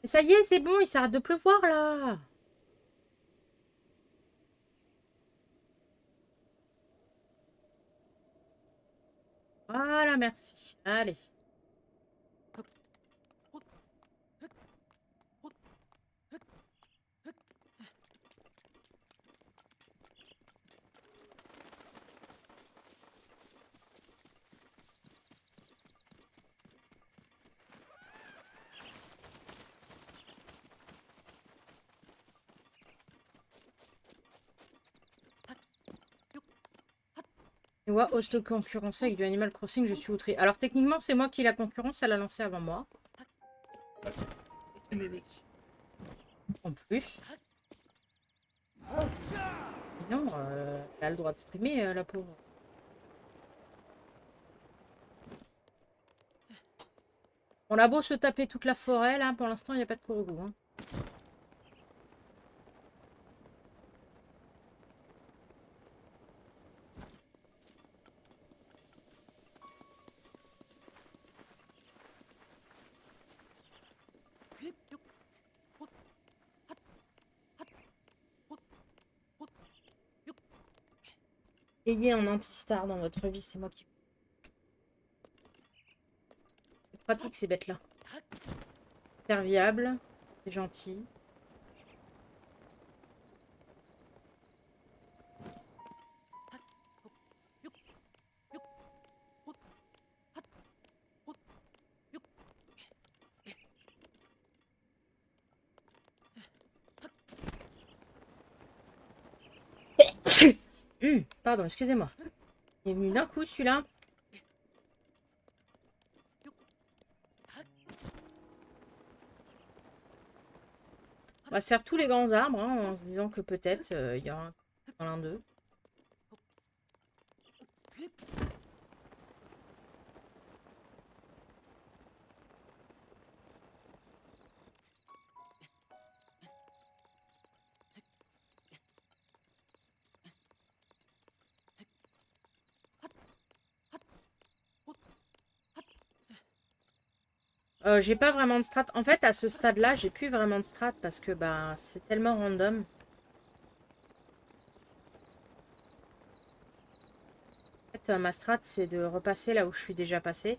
Mais ça y est, c'est bon, il s'arrête de pleuvoir là. Voilà, merci. Allez. Tu vois, ose concurrencer avec du Animal Crossing, je suis outrée. Alors techniquement, c'est moi qui la concurrence, elle a lancé avant moi. En plus. Mais non, elle a le droit de streamer, la pauvre. On a beau se taper toute la forêt, là, pour l'instant, il n'y a pas de Korogu. Hein. Ayez un anti-star dans votre vie, c'est moi qui... C'est pratique, ces bêtes-là. Serviable, c'est gentil. Pardon, excusez-moi. Il est venu d'un coup, celui-là. On va se faire tous les grands arbres, hein, en se disant que peut-être il y aura l'un d'eux. J'ai pas vraiment de strat. En fait, à ce stade-là, j'ai plus vraiment de strat parce que bah, c'est tellement random. En fait, ma strat, c'est de repasser là où je suis déjà passé.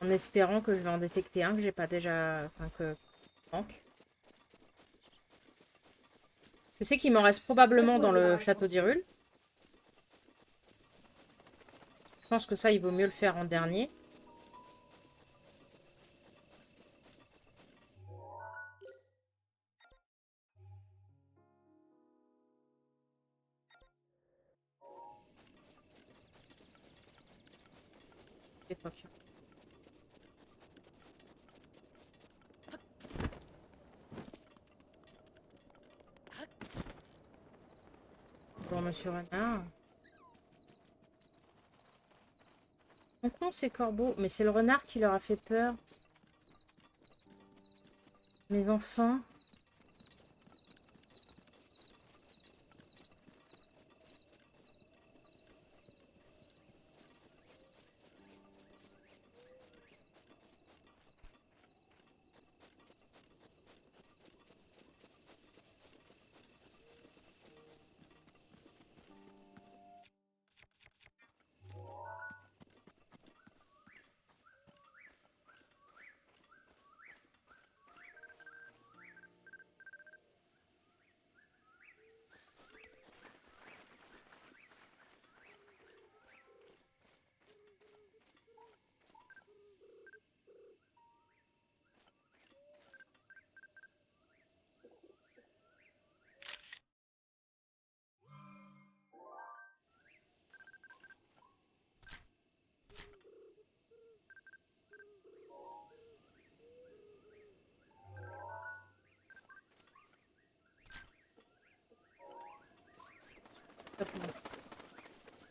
En espérant que je vais en détecter un que j'ai pas déjà... Enfin, que... manque. Je sais qu'il m'en reste probablement dans le château d'Hyrule. Je pense que ça, il vaut mieux le faire en dernier. Bon, monsieur Renard. Donc non, c'est Corbeau. Mais c'est le renard qui leur a fait peur. Mes enfants.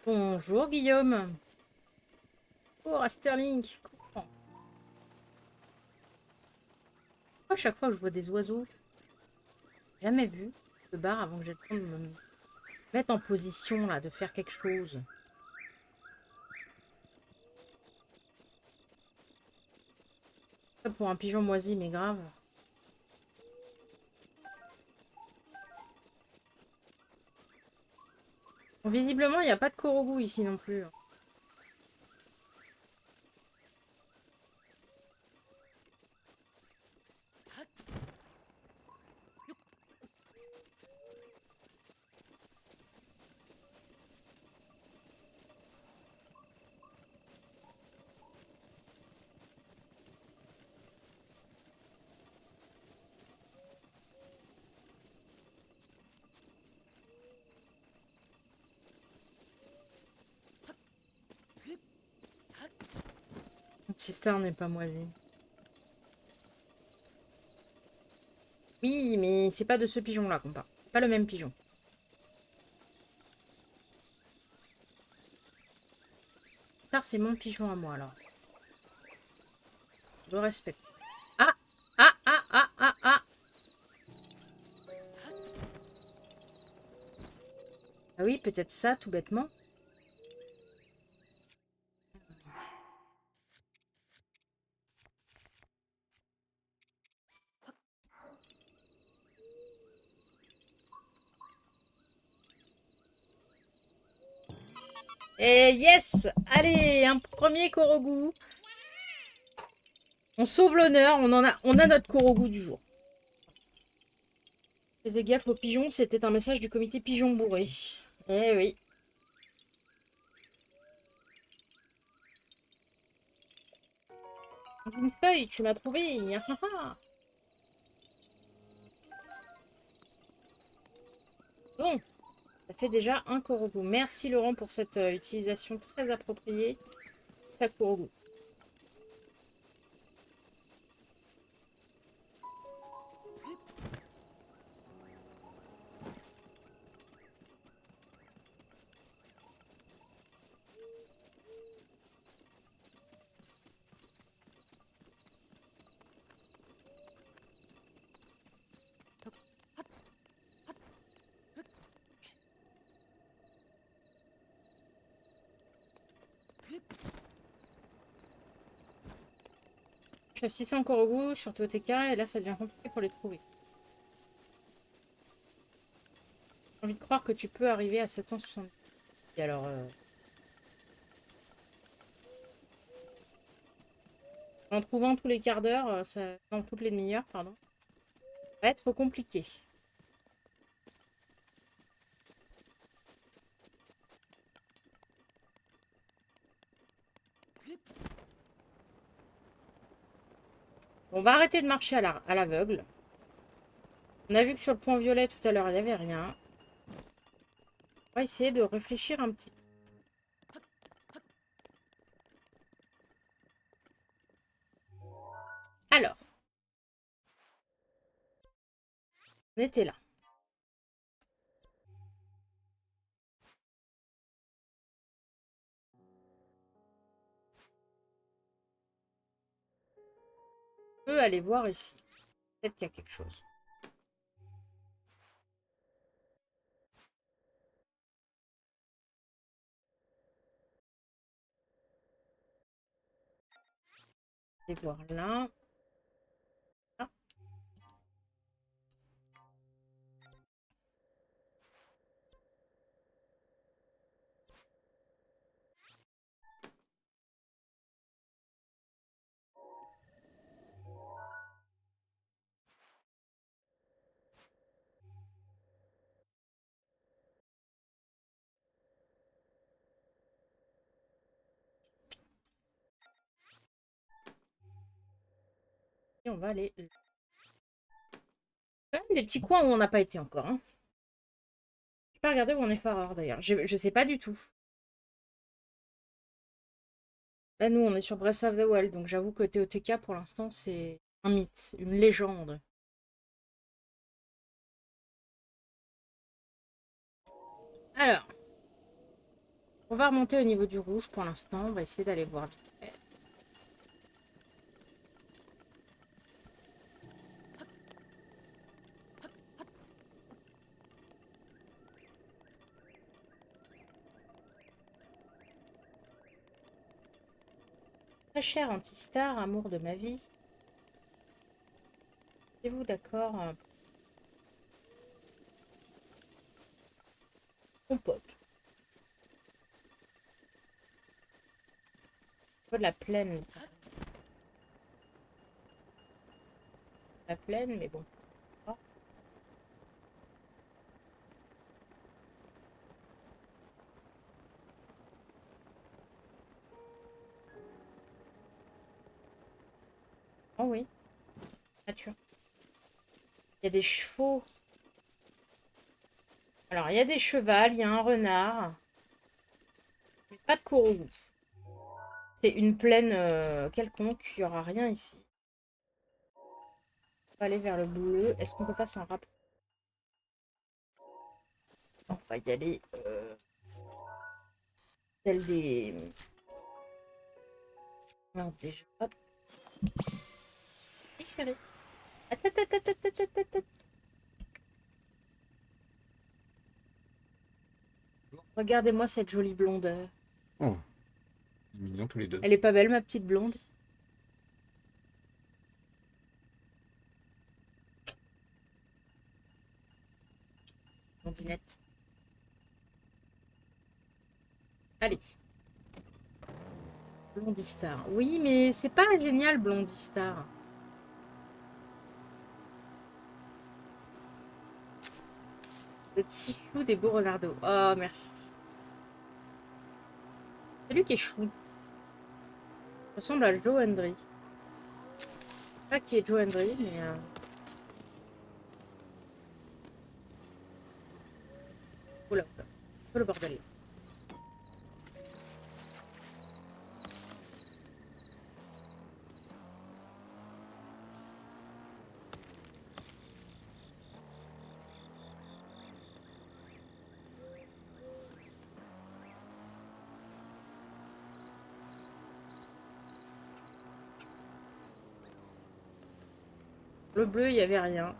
Bonjour Guillaume. Oh, Asterling. Pourquoi à chaque fois que je vois des oiseaux, jamais vu, je me barre avant que j'ai le temps de me mettre en position là, de faire quelque chose. Ça pour un pigeon moisi, mais grave. Bon, visiblement, il n'y a pas de Korogu ici non plus. Mon sister n'est pas moisi. Oui, mais c'est pas de ce pigeon-là qu'on parle. Pas le même pigeon. Star, c'est mon pigeon à moi, alors. Je le respecte. Ah! Ah! Ah! Ah! Ah! Ah! Ah oui, peut-être ça, tout bêtement. Et yes! Allez, un premier Korogu. On sauve l'honneur, on a notre Korogu du jour. Faisez gaffe aux pigeons, c'était un message du comité pigeon bourré. Eh oui. Une feuille, tu m'as trouvé. Bon, ça fait déjà un Korogu. Merci Laurent pour cette utilisation très appropriée. Ça Korogu. Je suis à 600 Korogu sur TOTK et là ça devient compliqué pour les trouver. J'ai envie de croire que tu peux arriver à 770. Et alors, en trouvant tous les quarts d'heure, non, toutes les demi-heures, pardon, ça va être compliqué. On va arrêter de marcher à l'aveugle. On a vu que sur le point violet tout à l'heure, il n'y avait rien. On va essayer de réfléchir un petit peu. Alors, on était là. On peut aller voir ici. Peut-être qu'il y a quelque chose. On va voir là. Ah, et on va aller... Il y a quand même des petits coins où on n'a pas été encore. Hein. Je peux pas regarder où on est Faror d'ailleurs. Je sais pas du tout. Là, nous, on est sur Breath of the Wild, donc j'avoue que TOTK, pour l'instant, c'est un mythe, une légende. Alors, on va remonter au niveau du rouge pour l'instant. On va essayer d'aller voir vite fait. Très cher Antistar, amour de ma vie. Êtes-vous d'accord? Mon pote. Pas de la plaine. La plaine, mais bon. Oh oui, nature. Il y a des chevaux. Alors, il y a des chevals, il y a un renard. Mais pas de coraux. C'est une plaine quelconque, il n'y aura rien ici. On va aller vers le bleu. Est-ce qu'on peut pas s'en rapprocher? On va y aller. Celle des... Alors déjà, hop. Et chérie. Attends, attends, attends, attends, attends, attends. Regardez-moi cette jolie blonde. Oh, mignons tous les deux. Elle est pas belle, ma petite blonde? Blondinette. Allez. Blondie Star. Oui, mais c'est pas génial, Blondie Star. Vous êtes si chou des beaux renardos. Oh, merci. C'est lui qui est chou. Il ressemble à Joe Hendry. Je sais pas qui est Joe Hendry, mais... Oula, oula. Un peu le bordel. Le bleu, il n'y avait rien.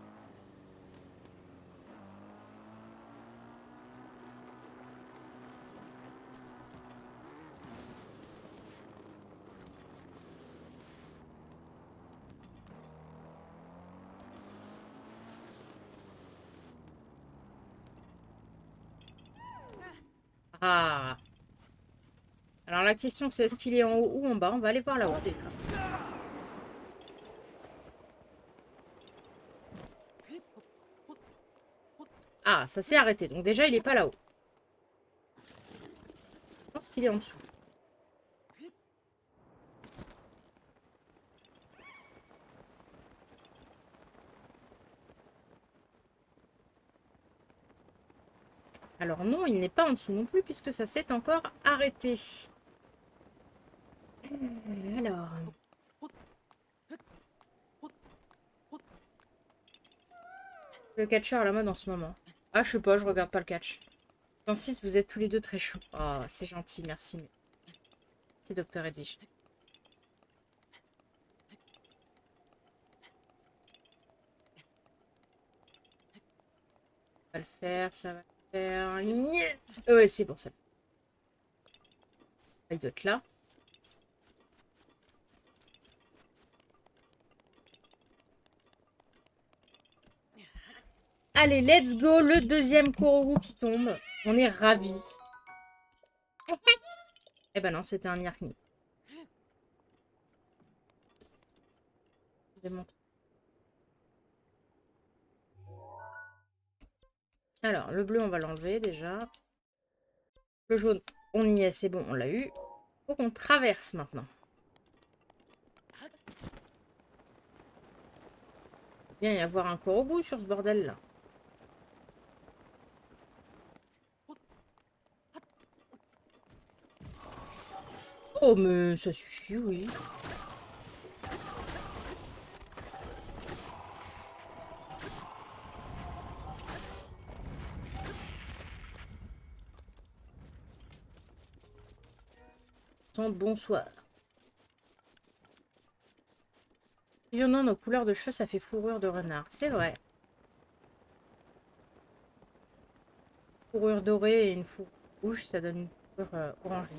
Ah. Alors la question c'est est-ce qu'il est en haut ou en bas? On va aller voir là-haut déjà. Ah, ça s'est arrêté. Donc déjà, il est pas là-haut. Je pense qu'il est en dessous. Alors non, il n'est pas en dessous non plus puisque ça s'est encore arrêté. Alors... Le catcheur à la mode en ce moment. Ah, je sais pas, je regarde pas le catch. Francis, vous êtes tous les deux très chauds. Oh, c'est gentil, merci. Merci, docteur Edwige. Ça va le faire, ça va le faire. Ouais, c'est bon, ça. Il doit être là. Allez, let's go, le deuxième Korogu qui tombe. On est ravis. Eh ben non, c'était un Yarkni. Je vais montrer. Alors, le bleu, on va l'enlever déjà. Le jaune, on y est, c'est bon, on l'a eu. Faut qu'on traverse maintenant. Il va bien y avoir un Korogu sur ce bordel-là. Oh, mais ça suffit, oui. Bonsoir. Fusionnant nos couleurs de cheveux, ça fait fourrure de renard. C'est vrai. Fourrure dorée et une fourrure rouge, ça donne une fourrure orangée.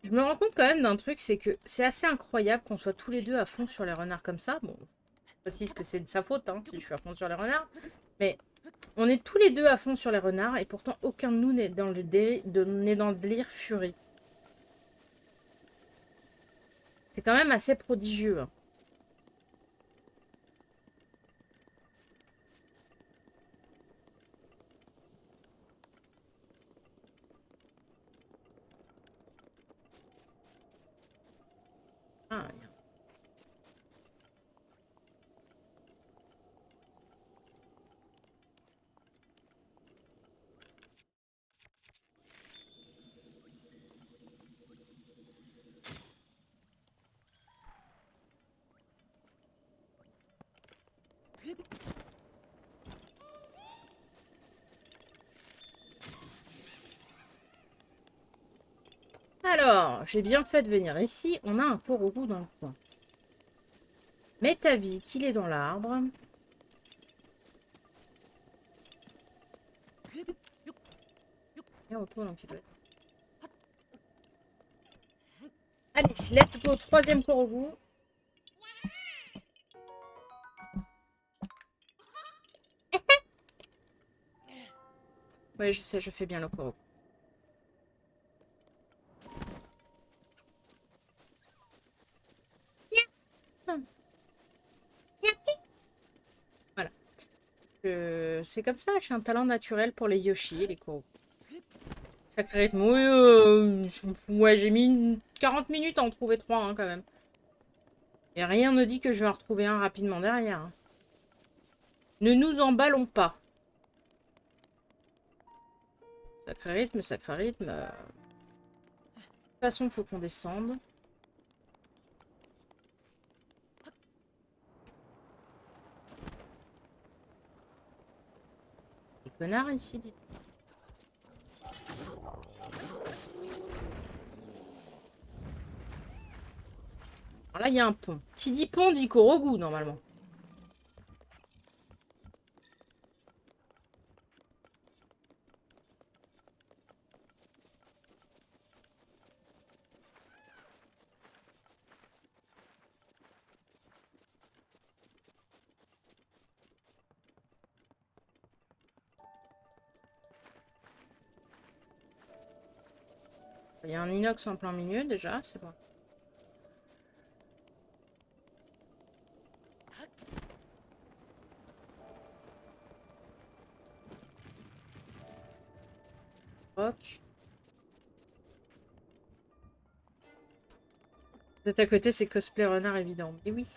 Je me rends compte quand même d'un truc, c'est que c'est assez incroyable qu'on soit tous les deux à fond sur les renards comme ça. Bon, je précise que c'est de sa faute, hein, si je suis à fond sur les renards. Mais On est tous les deux à fond sur les renards et pourtant aucun de nous n'est dans le délire furie. C'est quand même assez prodigieux. Hein. Ah, alors, j'ai bien fait de venir ici. On a un Korogu dans le coin. Mets ta vie qu'il est dans l'arbre. Et on tourne un petit peu. Allez, let's go. Troisième Korogu. Oui, je sais, je fais bien le Korogu. Voilà. C'est comme ça, j'ai un talent naturel pour les Yoshi et les Korogu. Sacré rythme. Oui, ouais, j'ai mis 40 minutes à en trouver 3 hein, quand même. Et rien ne dit que je vais en retrouver un rapidement derrière. Hein. Ne nous emballons pas. Sacré rythme, sacré rythme. De toute façon, il faut qu'on descende. Les connards ici, dites. Alors là, il y a un pont. Qui dit pont dit Korogu, normalement. Il y a un inox en plein milieu, déjà, c'est bon. Rock. Vous êtes à côté, c'est cosplay renard évident. Mais oui.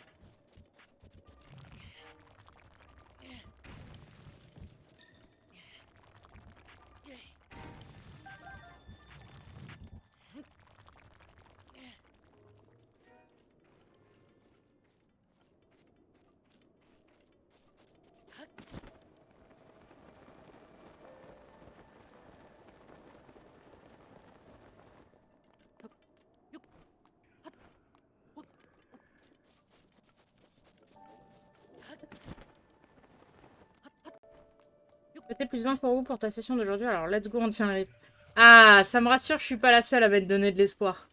Peut-être plus 20 Korogu pour ta session d'aujourd'hui, alors let's go, on tient le rythme. Ah, ça me rassure, je suis pas la seule à m'être donné de l'espoir.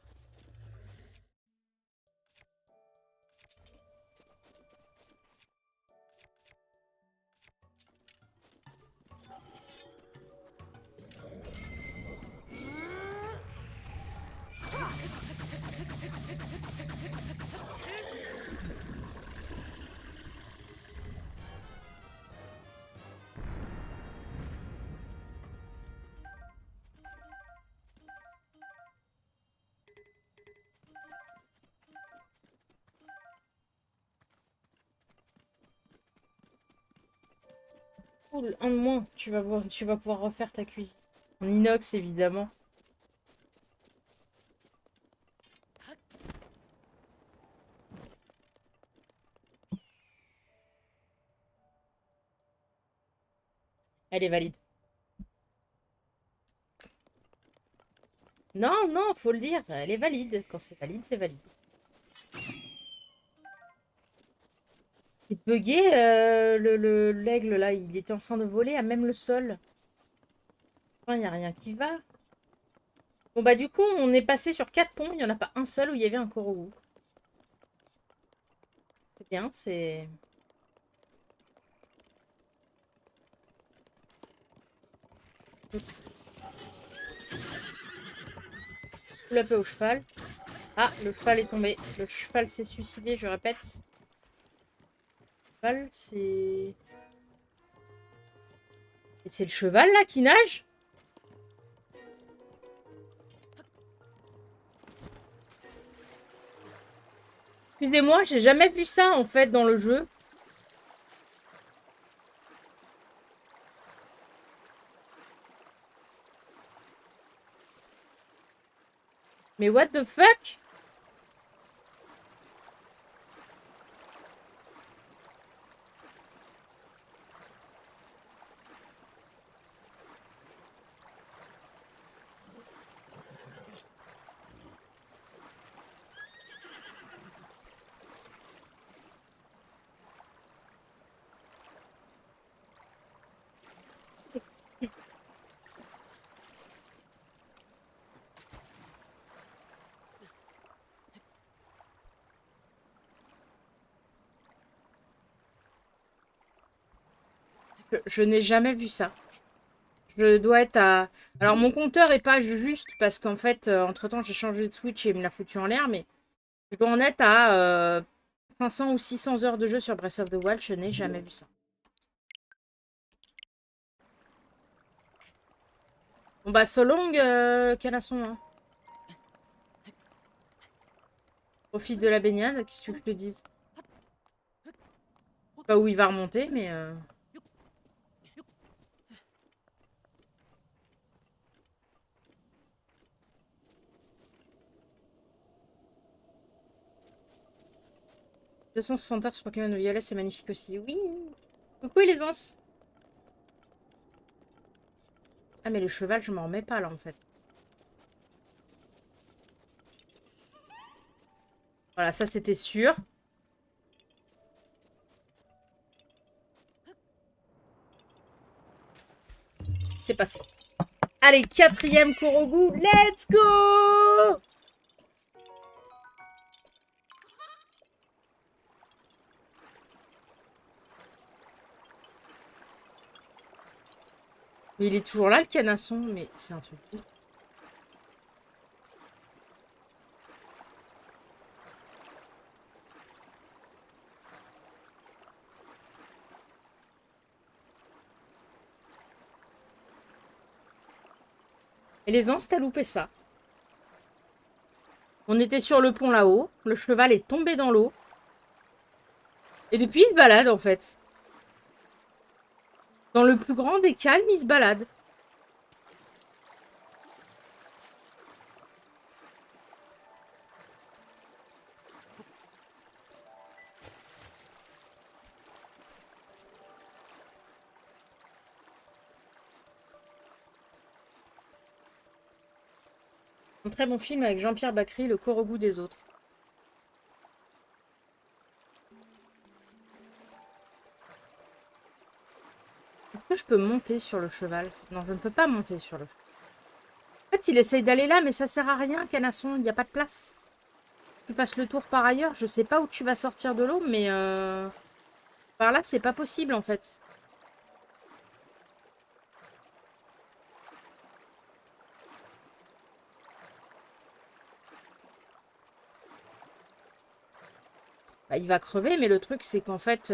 Cool, un de moins, tu vas pouvoir refaire ta cuisine. En inox, évidemment. Elle est valide. Non, non, faut le dire, elle est valide. Quand c'est valide, c'est valide. Il est bugué, l'aigle, là, il était en train de voler à même le sol. Il n'y a rien qui va. Bon, bah du coup, on est passé sur 4 ponts. Il n'y en a pas un seul où il y avait un Korogu. C'est bien, c'est... La paix au cheval. Ah, le cheval est tombé. Le cheval s'est suicidé, je répète. Le cheval, c'est... Et c'est le cheval, là, qui nage? Excusez-moi, j'ai jamais vu ça, en fait, dans le jeu. Mais what the fuck? Je n'ai jamais vu ça. Je dois être à... Alors, mon compteur est pas juste parce qu'en fait, entre-temps, j'ai changé de Switch et il me l'a foutu en l'air, mais je dois en être à 500 ou 600 heures de jeu sur Breath of the Wild. Je n'ai jamais vu ça. Bon bah, so long, Canasson, hein. Profite de la baignade, qu'est-ce que tu veux que je te dise? Pas où il va remonter, mais... « 260 heures sur Pokémon Violet, c'est magnifique aussi. » Oui. Coucou les anses. Ah, mais le cheval, je m'en remets pas, là, en fait. Voilà, ça, c'était sûr. C'est passé. Allez, 4e Korogu, let's go! Mais il est toujours là, le canasson, mais c'est un truc. Et les anses, t'as loupé ça. On était sur le pont là-haut, le cheval est tombé dans l'eau. Et depuis, il se balade, en fait. Dans le plus grand des calmes, il se balade. Un très bon film avec Jean-Pierre Bacry, Le Korogu des autres. Est-ce que je peux monter sur le cheval? Non, je ne peux pas monter sur le cheval. En fait, il essaye d'aller là, mais ça sert à rien, canasson. Il n'y a pas de place. Tu passes le tour par ailleurs. Je sais pas où tu vas sortir de l'eau, mais par là, c'est pas possible, en fait. Bah, il va crever, mais le truc, c'est qu'en fait...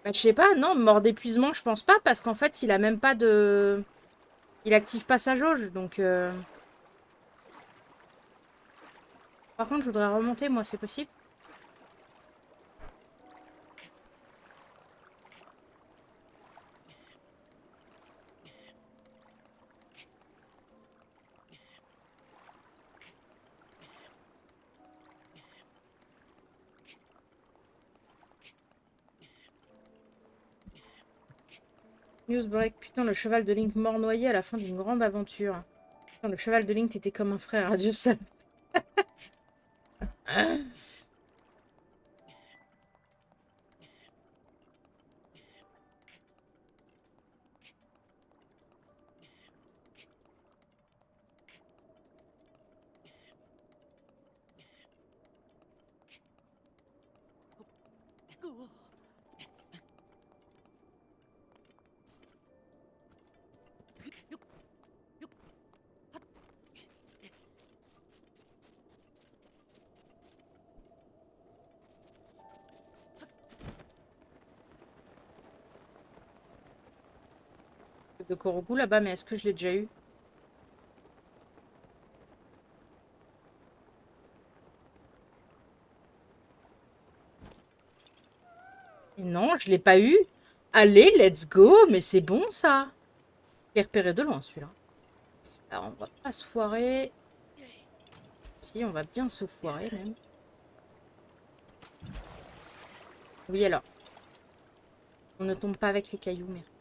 Bah, je sais pas, non, mort d'épuisement, je pense pas, parce qu'en fait, il a même pas de... Il active pas sa jauge, donc... Par contre, je voudrais remonter, moi, c'est possible? Newsbreak, putain, le cheval de Link mort noyé à la fin d'une grande aventure. Putain, le cheval de Link, t'étais comme un frère, adieu ça. de Korogu là-bas, mais est-ce que je l'ai déjà eu? Et non, je l'ai pas eu. Allez, let's go, mais c'est bon ça. Je l'ai repéré de loin celui-là. Alors on va pas se foirer. Si, on va bien se foirer même. Oui alors. On ne tombe pas avec les cailloux, merci.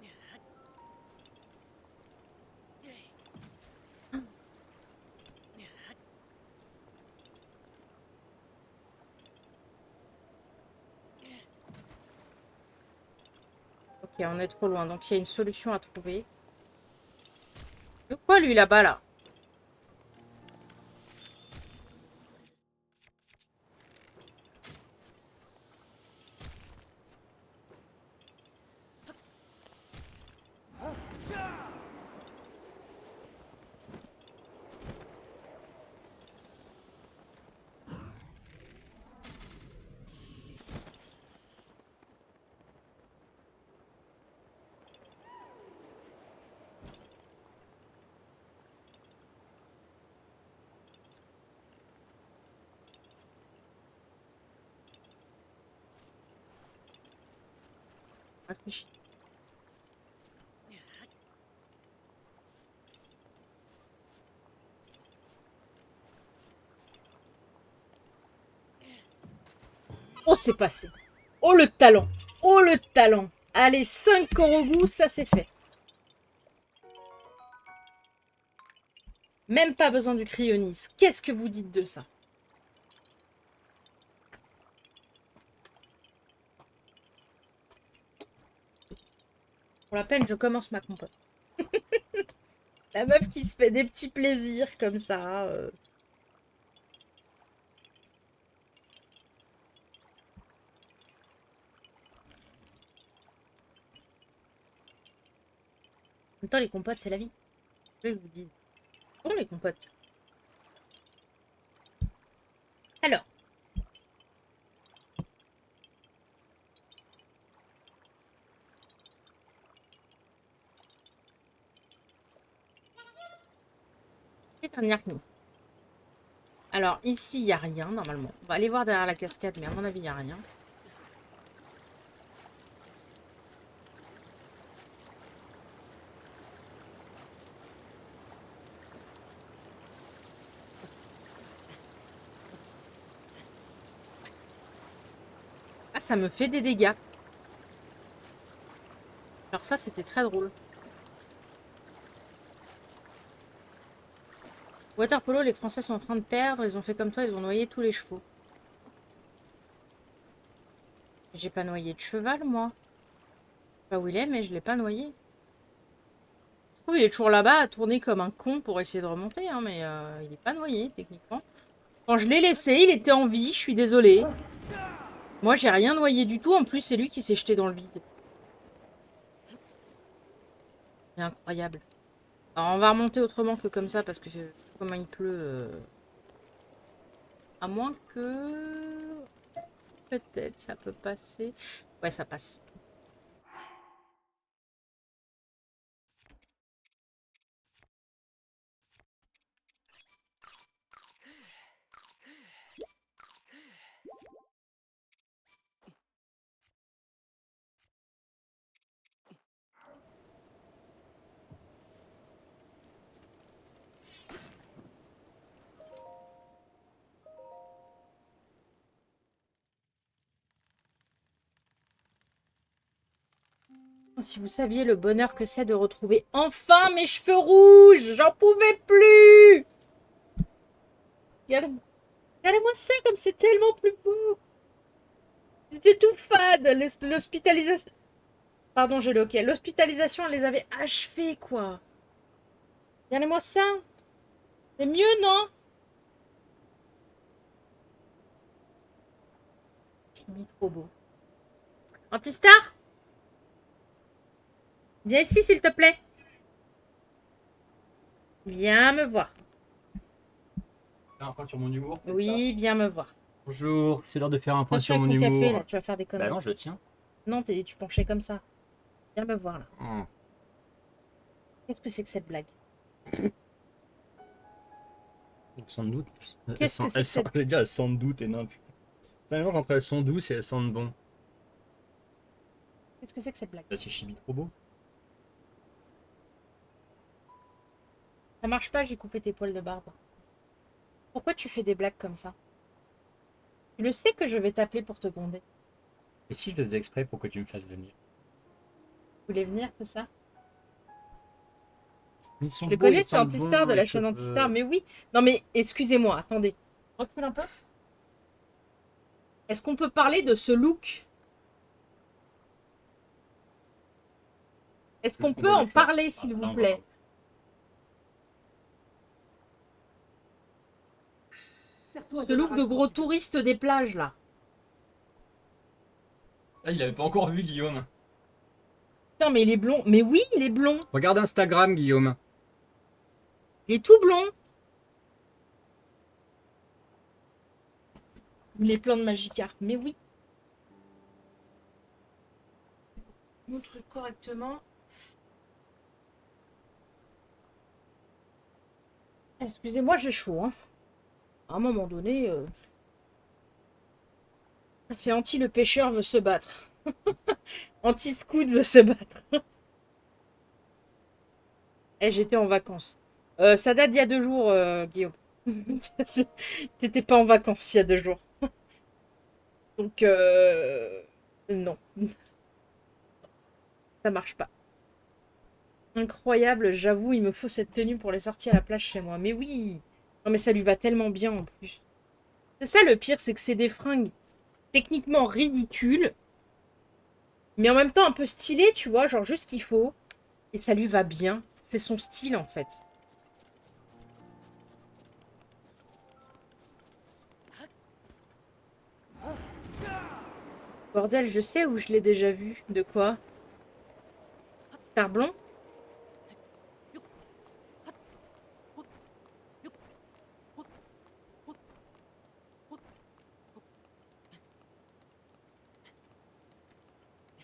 Ok, on est trop loin, donc il y a une solution à trouver. De quoi lui là-bas là? Réfléchis. Oh, c'est passé. Oh, le talent. Oh, le talent. Allez, 5 Korogu, ça c'est fait. Même pas besoin du cryonis. Qu'est-ce que vous dites de ça? Pour la peine, je commence ma compote. La meuf qui se fait des petits plaisirs comme ça. En même temps, les compotes, c'est la vie. Je vous dis. Bon, les compotes. Alors. C'est un Yarknou. Alors, ici, il n'y a rien, normalement. On va aller voir derrière la cascade, mais à mon avis, il n'y a rien. Ah, ça me fait des dégâts. Alors ça, c'était très drôle. Water polo, les Français sont en train de perdre. Ils ont fait comme toi, ils ont noyé tous les chevaux. J'ai pas noyé de cheval, moi. Je sais pas où il est, mais je l'ai pas noyé. Je trouve il est toujours là-bas à tourner comme un con pour essayer de remonter, hein, mais il est pas noyé, techniquement. Quand je l'ai laissé, il était en vie, je suis désolée. Moi, j'ai rien noyé du tout. En plus, c'est lui qui s'est jeté dans le vide. C'est incroyable. Alors, on va remonter autrement que comme ça, parce que comment il pleut... À moins que... Peut-être, ça peut passer. Ouais, ça passe. Si vous saviez le bonheur que c'est de retrouver enfin mes cheveux rouges, j'en pouvais plus. Regardez-moi ça, comme c'est tellement plus beau. C'était tout fade, l'hospitalisation. Pardon, j'ai le ok. L'hospitalisation, elle les avait achevés, quoi. Regardez-moi ça. C'est mieux, non? Chibi trop beau. Antistar? Viens ici, s'il te plaît. Viens me voir. Faire un point sur mon humour. Oui, viens me voir. Bonjour, c'est l'heure de faire un point Attention sur mon avec ton humour. café, là, tu vas faire des Bah conneries. non, je le tiens. Non, tu penchais comme ça. Viens me voir, là. Qu'est-ce que c'est que cette blague? Sans doute. Qu'est-ce que c'est que cette... J'allais dire, elles sentent doute et non, putain. C'est un mélange entre elles sont douces et elles sentent bon. Qu'est-ce que c'est que cette blague? Là, c'est Chibi trop beau. Ça marche pas, j'ai coupé tes poils de barbe. Pourquoi tu fais des blagues comme ça? Tu le sais que je vais t'appeler pour te gronder. Et si je le faisais exprès pour que tu me fasses venir? Tu voulais venir, c'est ça? Mais ils sont Je le beaux, connais, ils c'est sentent Antistar bon, de les la chaîne cheveux. Antistar, mais oui. Non mais, excusez-moi, attendez. Recule un peu. Est-ce qu'on peut parler de ce look? Est-ce qu'on peut en parler, s'il vous plaît? Ce look de gros touriste des plages, là. Ah, il avait pas encore vu, Guillaume. Putain, mais il est blond. Mais oui, il est blond. Regarde Instagram, Guillaume. Il est tout blond. Il est plein de Magikarp. Mais oui. Montre correctement. Excusez-moi, j'ai chaud. Hein. À un moment donné, ça fait anti le pêcheur veut se battre. Anti-scout veut se battre. Eh, j'étais en vacances. Ça date d'il y a 2 jours, Guillaume. T'étais pas en vacances il y a 2 jours. Donc, non. Ça marche pas. Incroyable, j'avoue, il me faut cette tenue pour les sorties à la plage chez moi. Mais oui. Non, mais ça lui va tellement bien en plus. C'est ça le pire, c'est que c'est des fringues techniquement ridicules, mais en même temps un peu stylées, tu vois, genre juste ce qu'il faut. Et ça lui va bien. C'est son style en fait. Bordel, je sais où je l'ai déjà vu. De quoi? Star blond?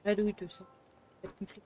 Pas d'où il te sent. Ça va être compliqué.